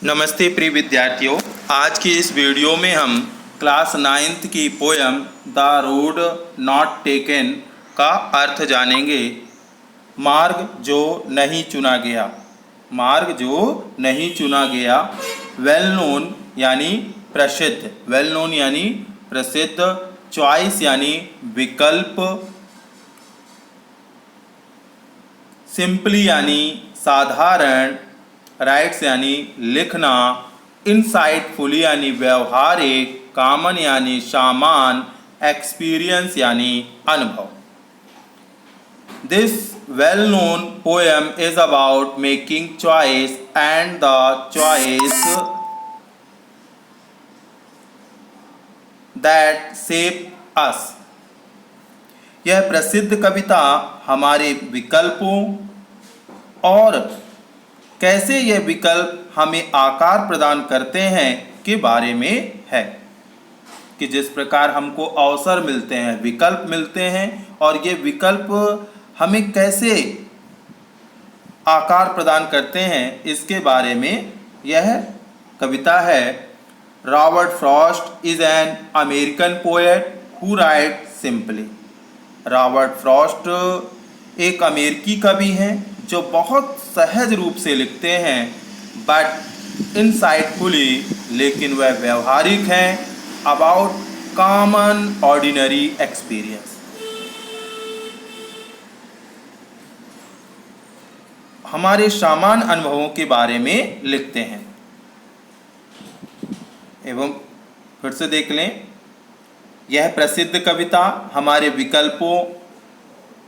नमस्ते प्रिय विद्यार्थियों, आज की इस वीडियो में हम क्लास 9th की poem the road not taken का अर्थ जानेंगे। मार्ग जो नहीं चुना गया। मार्ग जो नहीं चुना गया। वेल नोन यानी प्रसिद्ध। वेल नोन यानी प्रसिद्ध। चॉइस यानी विकल्प। सिंपली यानी साधारण। राइट्स यानी लिखना। इनसाइटफुली यानी व्यवहारिक। कॉमन यानी सामान। एक्सपीरियंस यानी अनुभव। This well known poem is about making choice and the choice that shape us. यह प्रसिद्ध कविता हमारे विकल्पों और कैसे यह विकल्प हमें आकार प्रदान करते हैं के बारे में है कि जिस प्रकार हमको अवसर मिलते हैं, विकल्प मिलते हैं और ये विकल्प हमें कैसे आकार प्रदान करते हैं, इसके बारे में यह कविता है। Robert Frost is an American poet who right simply. Robert Frost एक अमेरिकी कवि हैं जो बहुत सहज रूप से लिखते हैं, बट इनसाइटफुली, लेकिन वह व्यवहारिक हैं। अबाउट कॉमन ऑर्डिनरी एक्सपीरियंस, हमारे सामान्य अनुभवों के बारे में लिखते हैं। एवं फिर से देख लें, यह प्रसिद्ध कविता हमारे विकल्पों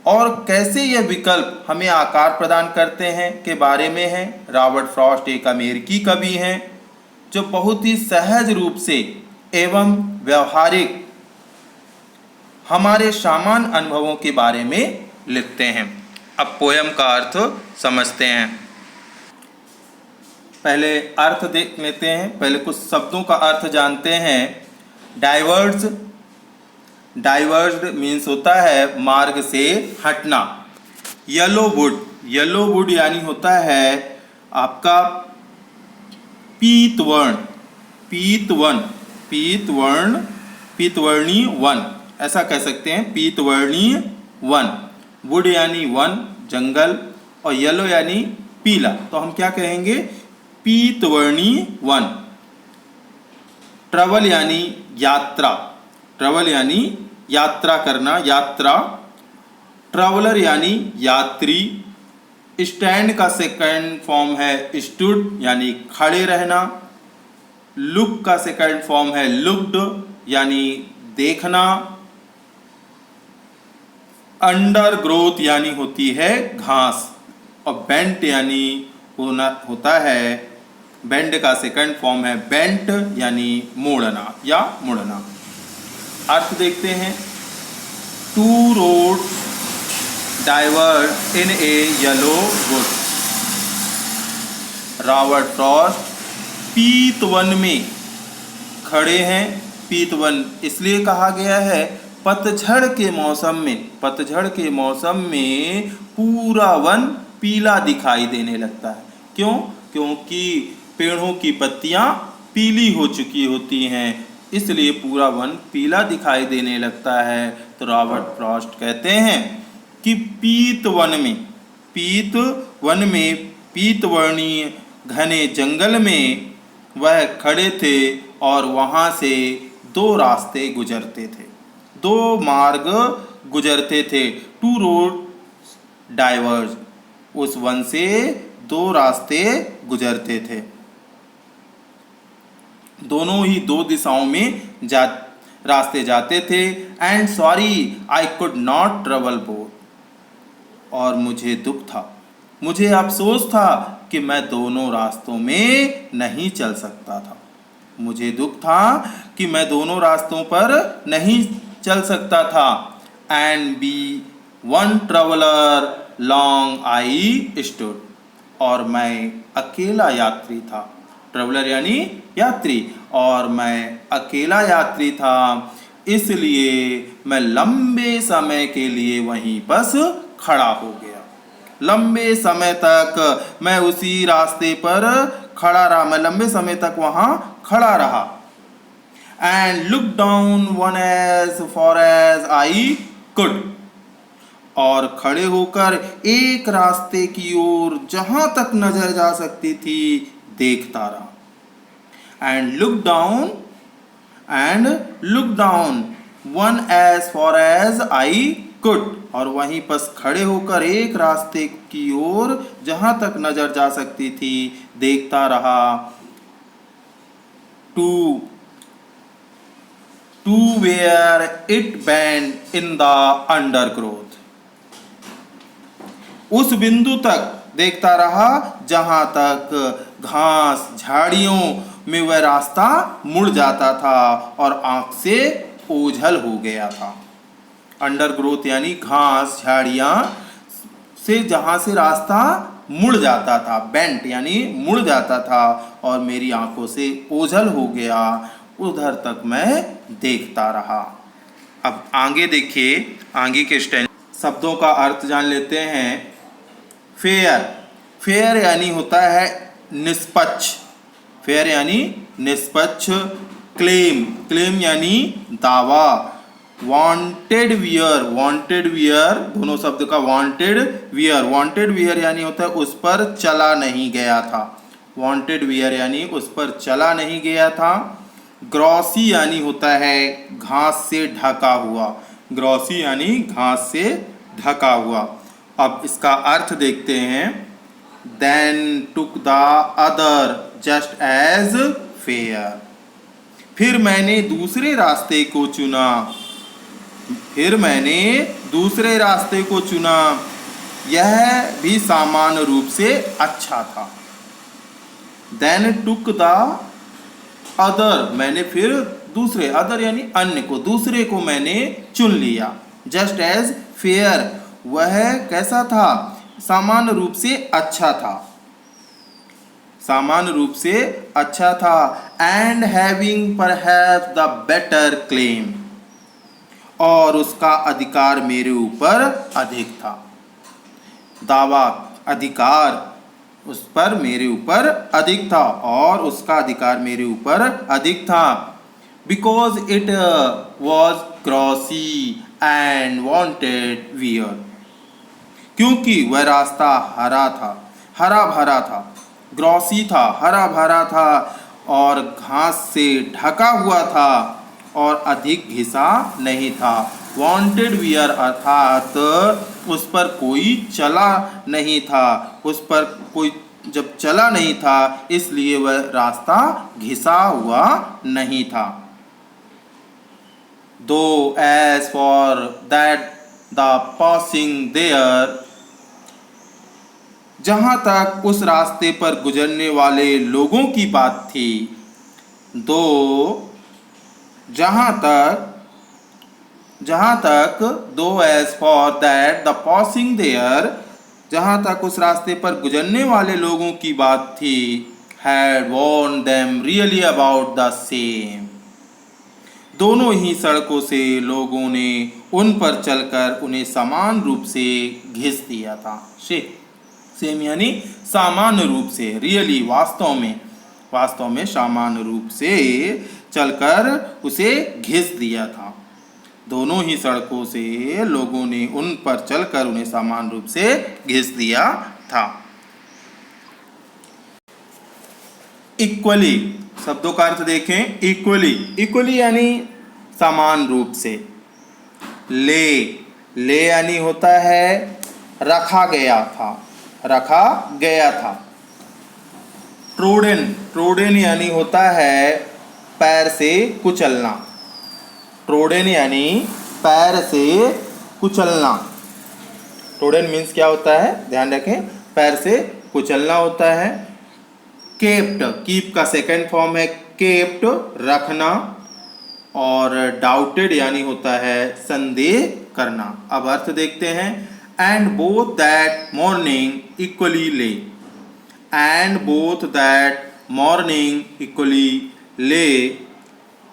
और कैसे यह विकल्प हमें आकार प्रदान करते हैं के बारे में है। रॉबर्ट फ्रॉस्ट एक अमेरिकी कवि हैं जो बहुत ही सहज रूप से एवं व्यवहारिक हमारे सामान्य अनुभवों के बारे में लिखते हैं। अब पोयम का अर्थ समझते हैं। पहले अर्थ देख लेते हैं। पहले कुछ शब्दों का अर्थ जानते हैं। डाइवर्ज। डाइवर्स्ड मीन्स होता है मार्ग से हटना। Yellow would. येलो वुड यानी होता है आपका पीतवर्ण। पीतवर्ण, पीतवर्ण, पीतवर्णीय वन, ऐसा कह सकते हैं, पीतवर्णीय वन। वुड यानी वन, जंगल, और येलो यानी पीला, तो हम क्या कहेंगे? पीतवर्णीय वन। ट्रैवल यानी यात्रा। ट्रैवल यानी यात्रा करना, यात्रा। ट्रैवलर यानी यात्री। स्टैंड का सेकंड फॉर्म है स्टूड यानी खड़े रहना। लुक का सेकंड फॉर्म है लुक्ड यानी देखना। अंडर ग्रोथ यानी होती है घास। और बेंट यानी होता है, बेंड का सेकंड फॉर्म है बेंट यानी मोड़ना या मुड़ना। अर्थ देखते हैं। Two road diverge in a yellow wood. Robert Frost पीतवन में खड़े हैं। पीतवन इसलिए कहा गया है, पतझड़ के मौसम में, पतझड़ के मौसम में पूरा वन पीला दिखाई देने लगता है। क्यों? क्योंकि पेड़ों की पत्तियां पीली हो चुकी होती हैं, इसलिए पूरा वन पीला दिखाई देने लगता है। तो रॉबर्ट फ्रॉस्ट कहते हैं कि पीतवन में, पीतवन में, पीतवर्णीय घने जंगल में वह खड़े थे और वहाँ से दो रास्ते गुजरते थे, दो मार्ग गुजरते थे। टू रोड डाइवर्ज, उस वन से दो रास्ते गुजरते थे, दोनों ही दो दिशाओं में रास्ते जाते थे। And sorry I could not travel both, और मुझे दुख था, मुझे अफसोस था कि मैं दोनों रास्तों में नहीं चल सकता था। मुझे दुख था कि मैं दोनों रास्तों पर नहीं चल सकता था। And be one traveller long I stood, और मैं अकेला यात्री था। ट्रेवलर यानी यात्री, और मैं अकेला यात्री था, इसलिए मैं लंबे समय के लिए वहीं बस खड़ा हो गया। लंबे समय तक मैं उसी रास्ते पर खड़ा रहा, मैं लंबे समय तक वहां खड़ा रहा। And look down one as far as I could, और खड़े होकर एक रास्ते की ओर जहां तक नजर जा सकती थी देखता रहा। And look down one as far as I could, और वहीं बस खड़े होकर एक रास्ते की ओर जहां तक नजर जा सकती थी देखता रहा। To where it bent in the undergrowth, उस बिंदु तक देखता रहा जहां तक घास झाड़ियों में वह रास्ता मुड़ जाता था और आंख से ओझल हो गया था। अंडरग्रोथ यानी घास झाड़ियां से जहां से रास्ता मुड़ जाता था, बेंट यानी मुड़ जाता था, और मेरी आंखों से ओझल हो गया, उधर तक मैं देखता रहा। अब आगे देखिए, आगे के शब्दों का अर्थ जान लेते हैं। फेयर, फेयर यानी होता है निष्पक्ष, फेयर यानी निष्पक्ष। क्लेम, क्लेम यानी दावा। वांटेड वियर, वांटेड वियर, दोनों शब्द का वांटेड वियर, वांटेड वियर यानी होता है उस पर चला नहीं गया था, वांटेड वियर यानी उस पर चला नहीं गया था। ग्रॉसी यानी होता है घास से ढका हुआ, ग्रॉसी यानी घास से ढका हुआ। अब इसका अर्थ देखते हैं। Then took the other just as fair, फिर मैंने दूसरे रास्ते को चुना, फिर मैंने दूसरे रास्ते को चुना, यह भी सामान्य रूप से अच्छा था। देन टुक द अदर, मैंने फिर दूसरे, अदर यानी अन्य को, दूसरे को मैंने चुन लिया। जस्ट एज फेयर, वह कैसा था, सामान्य रूप से अच्छा था, सामान्य रूप से अच्छा था। And having perhaps the better claim, और उसका अधिकार मेरे ऊपर अधिक था, दावा अधिकार उस पर मेरे ऊपर अधिक था, और उसका अधिकार मेरे ऊपर अधिक था। Because it was glossy and wanted wear, क्योंकि वह रास्ता हरा था, हरा भरा था, ग्रॉसी था, हरा भरा था, और घास से ढका हुआ था, और अधिक घिसा नहीं था। वांटेड वियर अर्थात उस पर कोई चला नहीं था, उस पर कोई जब चला नहीं था इसलिए वह रास्ता घिसा हुआ नहीं था। Though as for that the passing there, जहां तक उस रास्ते पर गुजरने वाले लोगों की बात थी, दो जहां तक though as for that the passing there, जहां तक उस रास्ते पर गुजरने वाले लोगों की बात थी, had worn them really about the same, दोनों ही सड़कों से लोगों ने उन पर चलकर उन्हें समान रूप से घिस दिया था। सेम यानी सामान्य रूप से, रियली वास्तव में सामान्य रूप से चलकर उसे घिस दिया था। दोनों ही सड़कों से लोगों ने उन पर चलकर उन्हें समान रूप से घिस दिया था। इक्वली, शब्दों का अर्थ देखें। इक्वली, इक्वली यानी समान रूप से। ले यानी होता है रखा गया था, रखा गया था। ट्रोडन यानी होता है पैर से कुचलना, ट्रोडन यानी पैर से कुचलना। ट्रोडन मीन्स क्या होता है, ध्यान रखें, पैर से कुचलना होता है। केप्ट, कीप का सेकंड फॉर्म है केप्ट, रखना, और डाउटेड यानी होता है संदेह करना। अब अर्थ देखते हैं। And both that morning equally lay, and both that morning equally lay,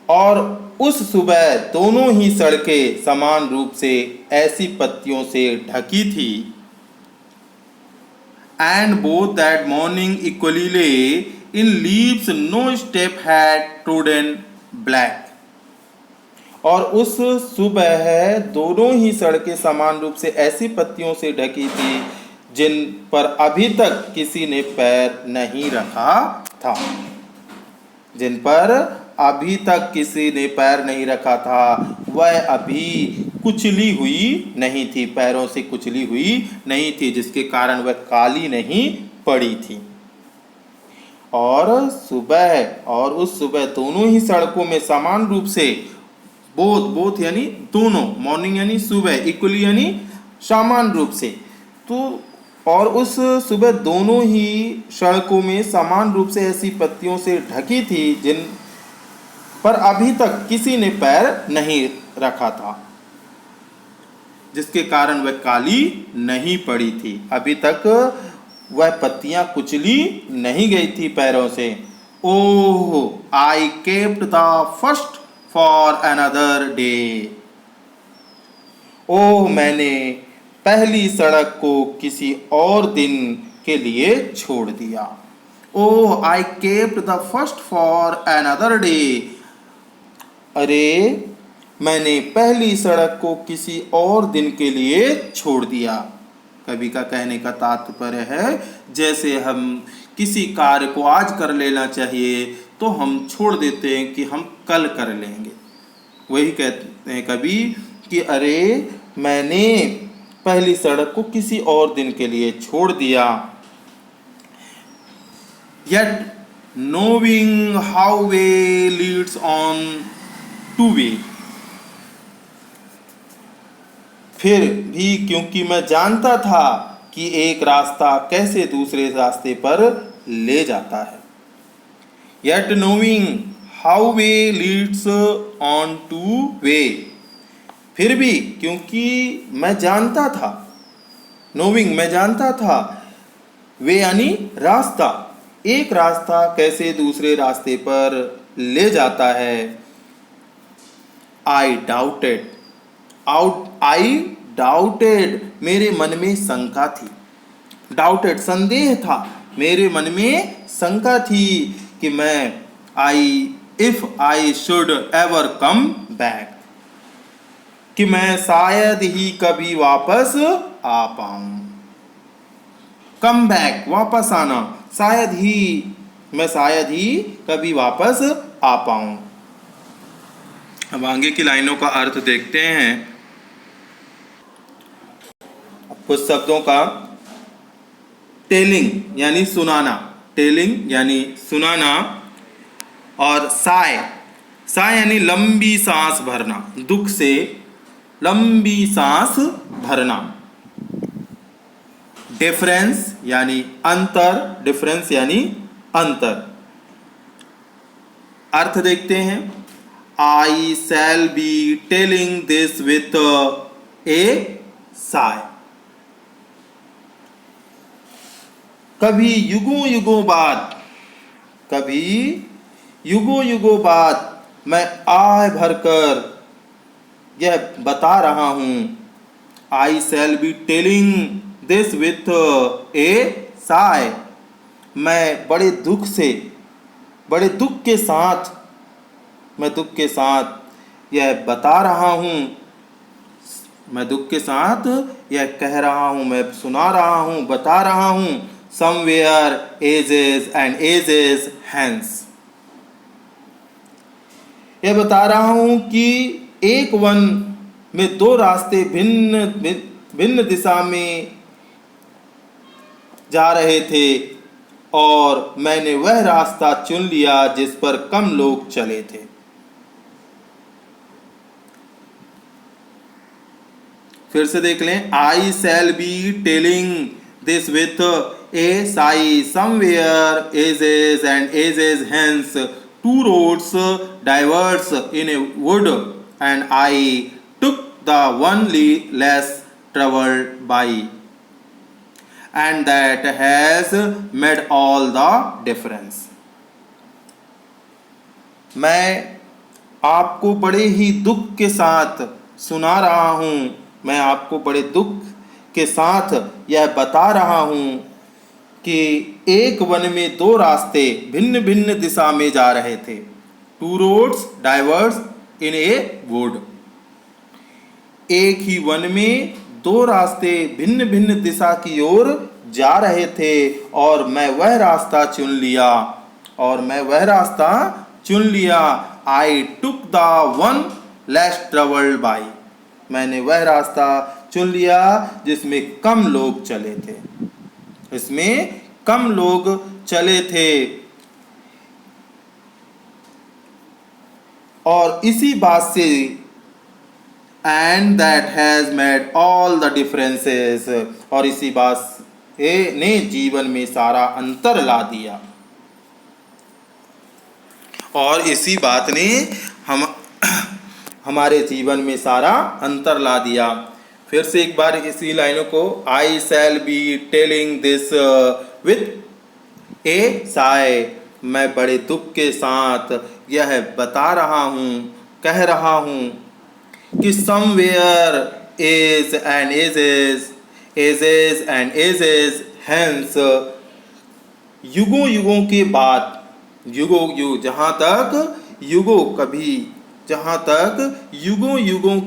और उस सुबह दोनों ही सड़कें समान रूप से ऐसी पत्तियों से ढकी थी। And both that morning equally lay, in leaves no step had trodden black. और उस सुबह दोनों ही सड़कें समान रूप से ऐसी पत्तियों से ढकी थी जिन पर अभी तक किसी ने पैर नहीं रखा था। जिन पर अभी तक किसी ने पैर नहीं रखा था, वह अभी कुचली हुई नहीं थी, पैरों से कुचली हुई नहीं थी, जिसके कारण वह काली नहीं पड़ी थी। और उस सुबह दोनों ही सड़कों में समान रूप से, बोथ यानी दोनों, मॉर्निंग यानी सुबह, इक्वली यानी समान रूप से, तो और उस सुबह दोनों ही सड़कों में समान रूप से ऐसी पत्तियों से ढकी थी जिन पर अभी तक किसी ने पैर नहीं रखा था, जिसके कारण वह काली नहीं पड़ी थी। अभी तक वह पत्तियां कुचली नहीं गई थी पैरों से। Oh, I kept the first for another day. Oh, मैंने पहली सड़क को किसी और दिन के लिए छोड़ दिया। Oh, I kept the first for another day. अरे, मैंने पहली सड़क को किसी और दिन के लिए छोड़ दिया। कवि का कहने का तात्पर्य है, जैसे हम किसी कार्य को आज कर लेना चाहिए तो हम छोड़ देते हैं कि हम कल कर लेंगे। वही कहते हैं कवि कि अरे, मैंने पहली सड़क को किसी और दिन के लिए छोड़ दिया। Yet knowing how way leads on to way। फिर भी क्योंकि मैं जानता था कि एक रास्ता कैसे दूसरे रास्ते पर ले जाता है। Yet knowing how way leads on to way। फिर भी क्योंकि मैं जानता था, नोविंग मैं जानता था, वे यानी रास्ता, एक रास्ता कैसे दूसरे रास्ते पर ले जाता है। आई डाउटेड, मेरे मन में शंका थी। डाउटेड संदेह था, मेरे मन में शंका थी कि if I should ever come back, कि मैं शायद ही कभी वापस आ पाऊं। कम बैक, वापस आना, मैं शायद ही कभी वापस आ पाऊं। अब आगे की लाइनों का अर्थ देखते हैं। कुछ शब्दों का टेलिंग यानी सुनाना, और साय यानी लंबी सांस भरना, दुख से लंबी सांस भरना। डिफरेंस यानी अंतर। अर्थ देखते हैं। I shall be telling this with a sigh. कभी युगों युगों बाद मैं आह भरकर यह बता रहा हूं। I shall be telling this with a sigh. मैं बड़े दुख के साथ यह बता रहा हूं। मैं दुख के साथ यह कह रहा हूं, मैं सुना रहा हूं, बता रहा हूं। Somewhere ages hence. यह बता रहा हूं कि एक वन में दो रास्ते भिन्न दिशा में जा रहे थे और मैंने वह रास्ता चुन लिया जिस पर कम लोग चले थे। फिर से देख लें। I shall be telling this with a sigh. Somewhere ages hence two roads diverge in a wood, and I took the one less traveled by, and that has made all the difference। मैं आपको बड़े ही दुख के साथ सुना रहा हूँ, मैं आपको बड़े दुख के साथ यह बता रहा हूँ कि एक वन में दो रास्ते भिन्न भिन्न दिशा में जा रहे थे। Two roads diverged in a wood. एक ही वन में दो रास्ते भिन्न भिन्न दिशा की ओर जा रहे थे और मैं वह रास्ता चुन लिया। I took the one less travelled by. मैंने वह रास्ता चुन लिया जिसमें कम लोग चले थे। इसमें कम लोग चले थे और इसी बात से and that has made all the differences, और इसी बात ने जीवन में सारा अंतर ला दिया। और इसी बात ने हमारे जीवन में सारा अंतर ला दिया। फिर से एक बार इसी लाइनों को, I shall be telling this with a sigh. मैं बड़े दुख के साथ यह बता रहा हूँ, कह रहा हूँ कि somewhere is and ages and ages hence, युगों युगों के बाद, जहाँ तक युगों युगों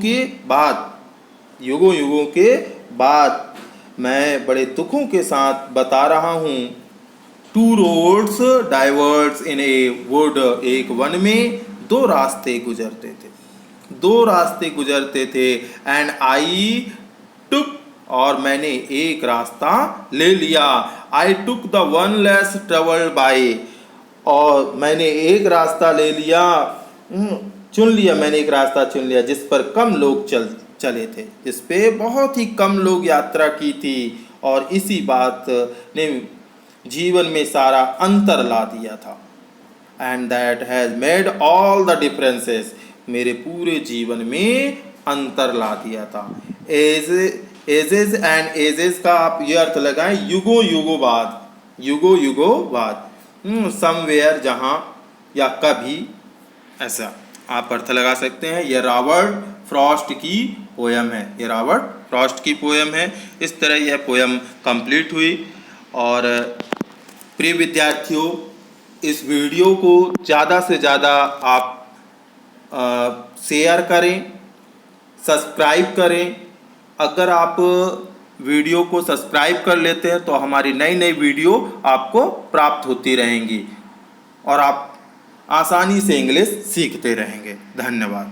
के बाद मैं बड़े दुखों के साथ बता रहा हूँ। Two roads diverged in a wood. एक वन में दो रास्ते गुजरते थे। एंड आई टुक, और मैंने एक रास्ता ले लिया। I took the one less travelled by, और मैंने एक रास्ता ले लिया, मैंने एक रास्ता चुन लिया जिस पर कम लोग चले थे, जिस पे बहुत ही कम लोग यात्रा की थी। और इसी बात ने जीवन में सारा अंतर ला दिया था। And that has made all the differences, मेरे पूरे जीवन में अंतर ला दिया था। एजेस एंड एजेस का आप ये अर्थ लगाएं, युगों युगों बाद। समवेयर, जहाँ या कभी, ऐसा आप अर्थ लगा सकते हैं। यह रॉबर्ट फ्रॉस्ट की पोयम है। इस तरह यह पोयम कंप्लीट हुई। और प्रिय विद्यार्थियों, इस वीडियो को ज़्यादा से ज़्यादा आप शेयर करें, सब्सक्राइब करें। अगर आप वीडियो को सब्सक्राइब कर लेते हैं तो हमारी नई नई वीडियो आपको प्राप्त होती रहेंगी और आप आसानी से इंग्लिश सीखते रहेंगे। धन्यवाद।